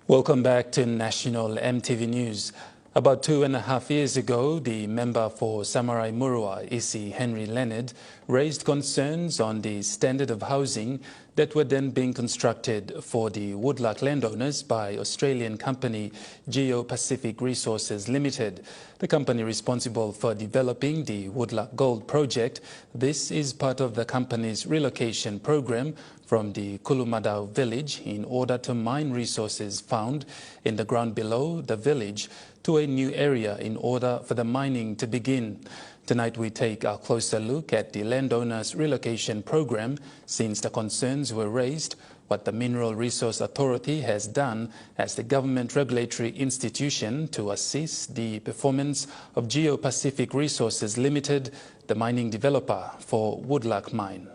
Welcome back to National EMTV News. About 2.5 years ago, the member for Samarai Murua, Isi Henry Leonard, raised concerns on the standard of housing that were then being constructed for the Woodlark landowners by Australian company Geo-Pacific Resources Limited, the company responsible for developing the Woodlark Gold project. This is part of the company's relocation program from the Kulumadau village in order to mine resources found in the ground below the village to a new area in order for the mining to begin. Tonight we take a closer look at the landowners' relocation program since the concerns were raised, what the Mineral Resource Authority has done as the government regulatory institution to assist the performance of Geo-Pacific Resources Limited, the mining developer for Woodlark mine.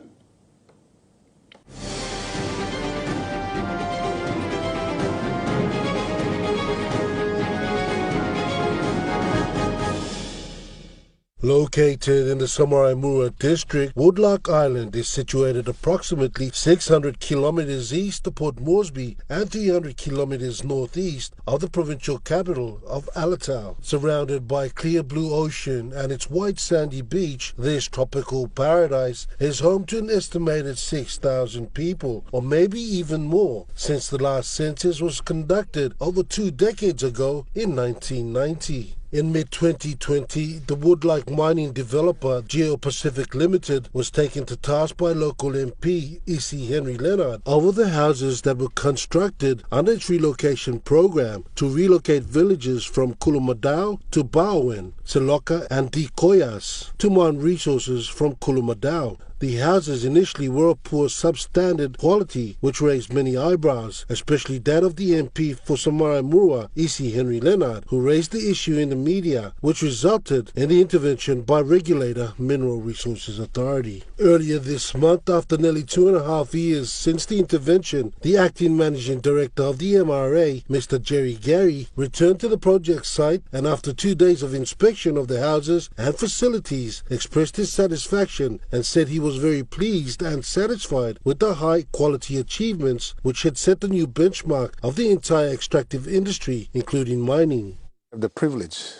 Located in the Samarai Murua district, Woodlark Island is situated approximately 600 kilometers east of Port Moresby and 300 kilometers northeast of the provincial capital of Alatau. Surrounded by clear blue ocean and its white sandy beach, this tropical paradise is home to an estimated 6,000 people, or maybe even more, since the last census was conducted over 2 decades ago in 1990. In mid-2020, the Woodlark mining developer Geo-Pacific Limited was taken to task by local MP Isi Henry Leonard over the houses that were constructed under its relocation program to relocate villages from Kulumadau to Baowen, Seloka and Dikoyas to mine resources from Kulumadau. The houses initially were of poor substandard quality, which raised many eyebrows, especially that of the MP for Samarai Murua, Isi Henry Leonard, who raised the issue in the media, which resulted in the intervention by regulator Mineral Resources Authority. Earlier this month, after nearly 2.5 years since the intervention, the acting managing director of the MRA, Mr. Jerry Gary, returned to the project site and after 2 days of inspection of the houses and facilities, expressed his satisfaction and said he was very pleased and satisfied with the high quality achievements which had set the new benchmark of the entire extractive industry, including mining. I have the privilege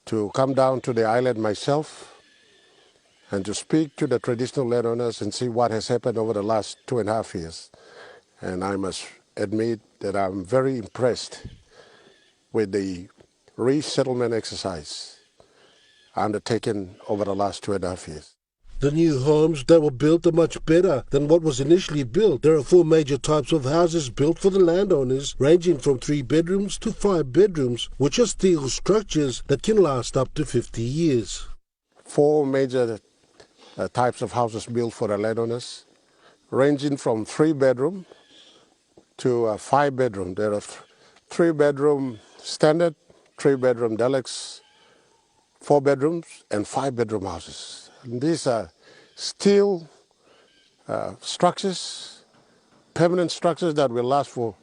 to come down to the island myself and to speak to the traditional landowners and see what has happened over the last 2.5 years. And I must admit that I'm very impressed with the resettlement exercise undertaken over the last 2.5 years. The new homes that were built are much better than what was initially built. There are 4 major types of houses built for the landowners, ranging from 3 bedrooms to 5 bedrooms, which are steel structures that can last up to 50 years. 4 major types of houses built for the landowners, ranging from 3 bedroom to 5 bedroom. There are 3 bedroom standard, 3 bedroom deluxe, 4 bedrooms and 5 bedroom houses. And these are steel structures, permanent structures that will last for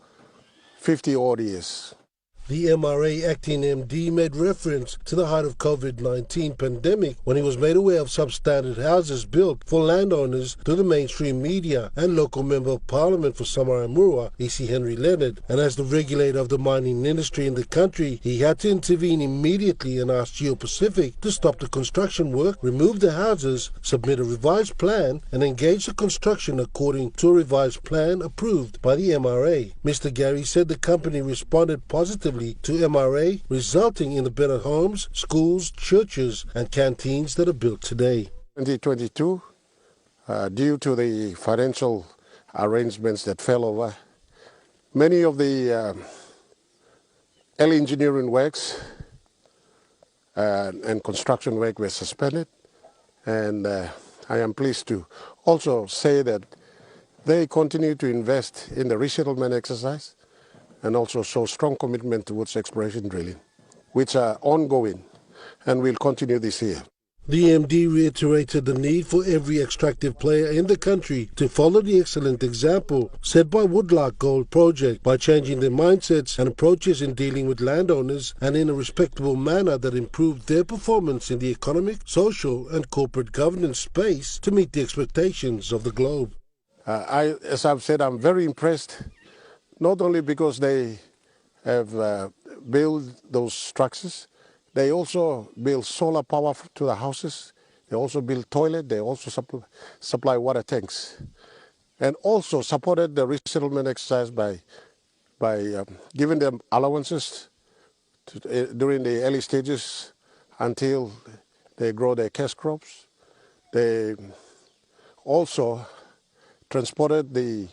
50 odd years. The MRA acting MD made reference to the height of COVID-19 pandemic when he was made aware of substandard houses built for landowners to the mainstream media and local member of parliament for Samarai Murua, Isi Henry Leonard. And as the regulator of the mining industry in the country, he had to intervene immediately and ask Geo-Pacific to stop the construction work, remove the houses, submit a revised plan and engage the construction according to a revised plan approved by the MRA. Mr. Gary said the company responded positively to MRA, resulting in the better homes, schools, churches and canteens that are built today. 2022, due to the financial arrangements that fell over, many of the early engineering works and construction work were suspended, and I am pleased to also say that they continue to invest in the resettlement exercise and also show strong commitment towards exploration drilling, which are ongoing and will continue this year. The MD reiterated the need for every extractive player in the country to follow the excellent example set by Woodlark Gold Project by changing their mindsets and approaches in dealing with landowners and in a respectable manner that improved their performance in the economic, social and corporate governance space to meet the expectations of the globe. As I've said, I'm very impressed not only because they have built those structures, they also build solar power to the houses. They also build toilet. They also supply water tanks, and also supported the resettlement exercise by giving them allowances during the early stages until they grow their cash crops. They also transported the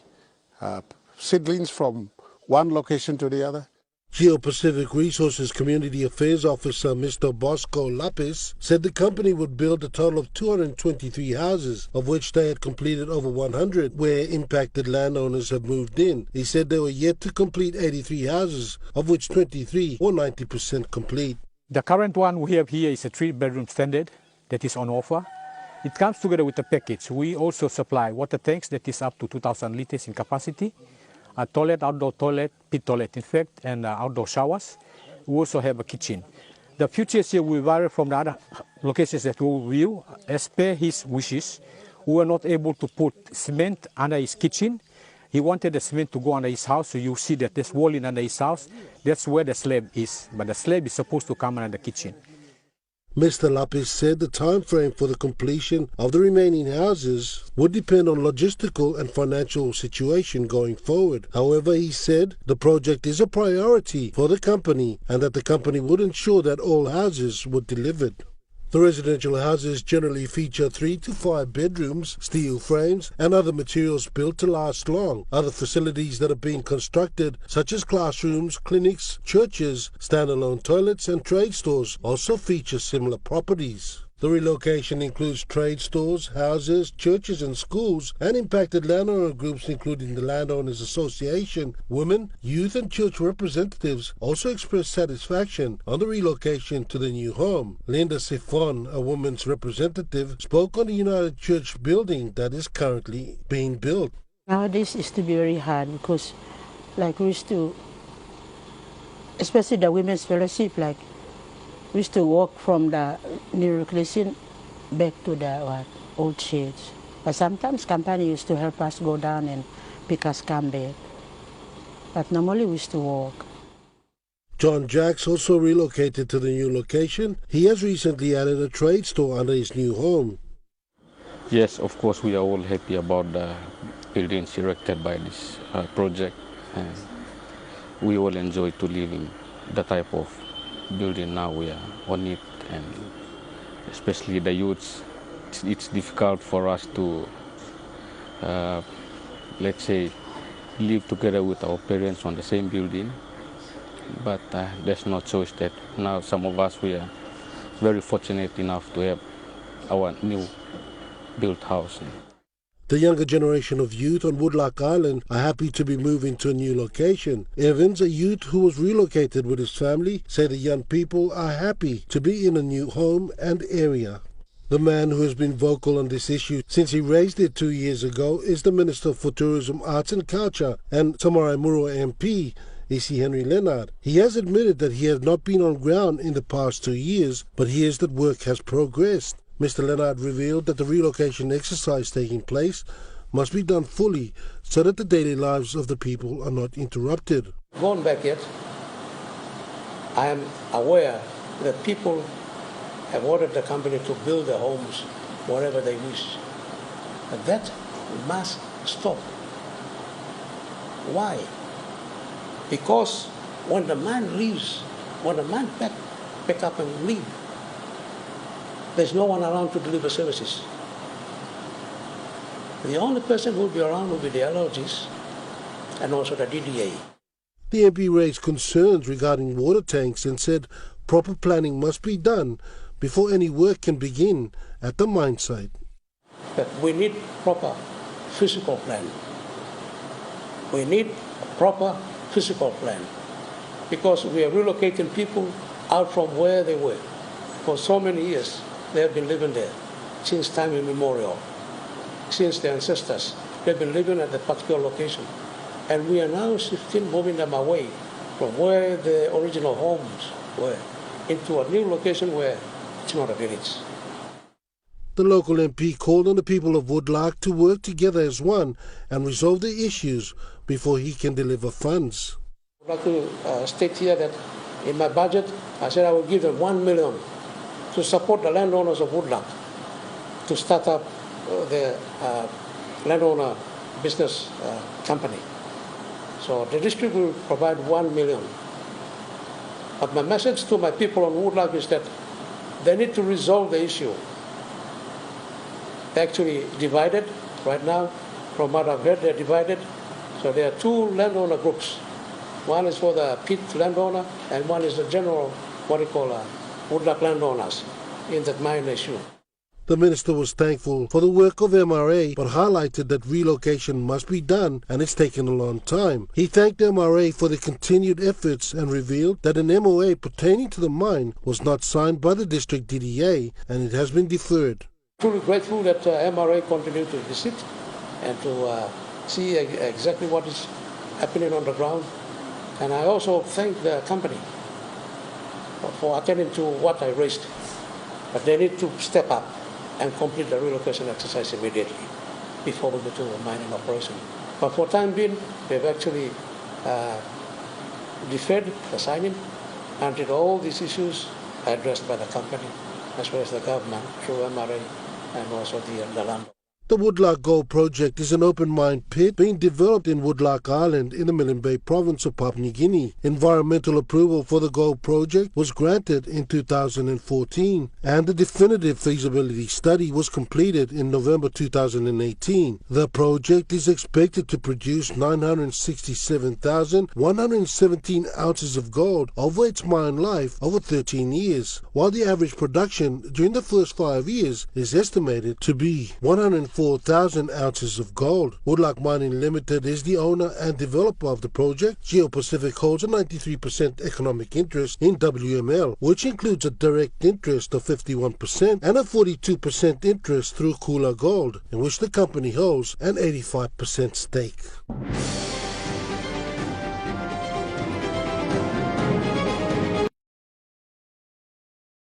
seedlings from one location to the other. Geo-Pacific Resources Community Affairs Officer Mr. Bosco Lapis said the company would build a total of 223 houses, of which they had completed over 100, where impacted landowners have moved in. He said they were yet to complete 83 houses, of which 23 or 90% complete. The current one we have here is a 3-bedroom standard that is on offer. It comes together with a package. We also supply water tanks that is up to 2,000 liters in capacity, a toilet, outdoor toilet, pit toilet in fact, and outdoor showers. We also have a kitchen. The futures here will vary from the other locations that we will view. As per his wishes, we were not able to put cement under his kitchen. He wanted the cement to go under his house, so you see that there's walling under his house. That's where the slab is, but the slab is supposed to come under the kitchen. Mr. Lapis said the time frame for the completion of the remaining houses would depend on logistical and financial situation going forward. However, he said the project is a priority for the company and that the company would ensure that all houses were delivered. The residential houses generally feature 3 to 5 bedrooms, steel frames, and other materials built to last long. Other facilities that are being constructed, such as classrooms, clinics, churches, standalone toilets, and trade stores, also feature similar properties. The relocation includes trade stores, houses, churches and schools, and impacted landowner groups including the Landowners Association. Women, youth and church representatives also expressed satisfaction on the relocation to the new home. Linda Sifon, a woman's representative, spoke on the United Church building that is currently being built. Nowadays it's to be very hard because like we used to, especially the women's fellowship, like we used to walk from the new location back to the old church. But sometimes company used to help us go down and pick us come back. But normally we used to walk. John Jacks also relocated to the new location. He has recently added a trade store under his new home. Yes, of course, we are all happy about the buildings erected by this project. And we all enjoy to live in the type of building now we are on it, and especially the youths. It's difficult for us to, let's say, live together with our parents on the same building, but there's no choice that now some of us, we are very fortunate enough to have our new built house. The younger generation of youth on Woodlark Island are happy to be moving to a new location. Evans, a youth who was relocated with his family, said the young people are happy to be in a new home and area. The man who has been vocal on this issue since he raised it 2 years ago is the Minister for Tourism, Arts and Culture and Samarai Murua MP, E.C. Henry Leonard. He has admitted that he has not been on ground in the past 2 years, but hears that work has progressed. Mr. Leonard revealed that the relocation exercise taking place must be done fully so that the daily lives of the people are not interrupted. Gone back yet, I am aware that people have ordered the company to build their homes wherever they wish. But that must stop. Why? Because when the man leaves, when the man pack up and leave, there's no one around to deliver services. The only person who will be around will be the LLGs and also the DDA. The MP raised concerns regarding water tanks and said proper planning must be done before any work can begin at the mine site. But we need proper physical plan. We need a proper physical plan because we are relocating people out from where they were. For so many years, they have been living there since time immemorial, since their ancestors. They've been living at that particular location. And we are now still moving them away from where the original homes were into a new location where it's not a village. The local MP called on the people of Woodlark to work together as one and resolve the issues before he can deliver funds. I'd like to state here that in my budget, I said I will give them $1 million to support the landowners of Woodlark to start up their landowner business company. So the district will provide $1 million. But my message to my people on Woodlark is that they need to resolve the issue. They're actually divided right now. From what I've heard, they're divided. So there are two landowner groups. One is for the pit landowner, and one is the general, what we call Woodlark landowners in that mine issue. The minister was thankful for the work of MRA, but highlighted that relocation must be done and it's taken a long time. He thanked MRA for the continued efforts and revealed that an MOA pertaining to the mine was not signed by the district DDA and it has been deferred. Truly grateful that MRA continued to visit and to see exactly what is happening on the ground. And I also thank the company for attending to what I raised. But they need to step up and complete the relocation exercise immediately before we go to a mining operation. But for the time being, we've actually deferred the signing until all these issues are addressed by the company as well as the government through MRA and also the land. The Woodlark Gold Project is an open mine pit being developed in Woodlark Island in the Milne Bay province of Papua New Guinea. Environmental approval for the gold project was granted in 2014 and the definitive feasibility study was completed in November 2018. The project is expected to produce 967,117 ounces of gold over its mine life over 13 years, while the average production during the first 5 years is estimated to be 104,000 ounces of gold. Woodlark Mining Limited is the owner and developer of the project. Geo-Pacific holds a 93% economic interest in WML, which includes a direct interest of 51% and a 42% interest through Kula Gold, in which the company holds an 85% stake.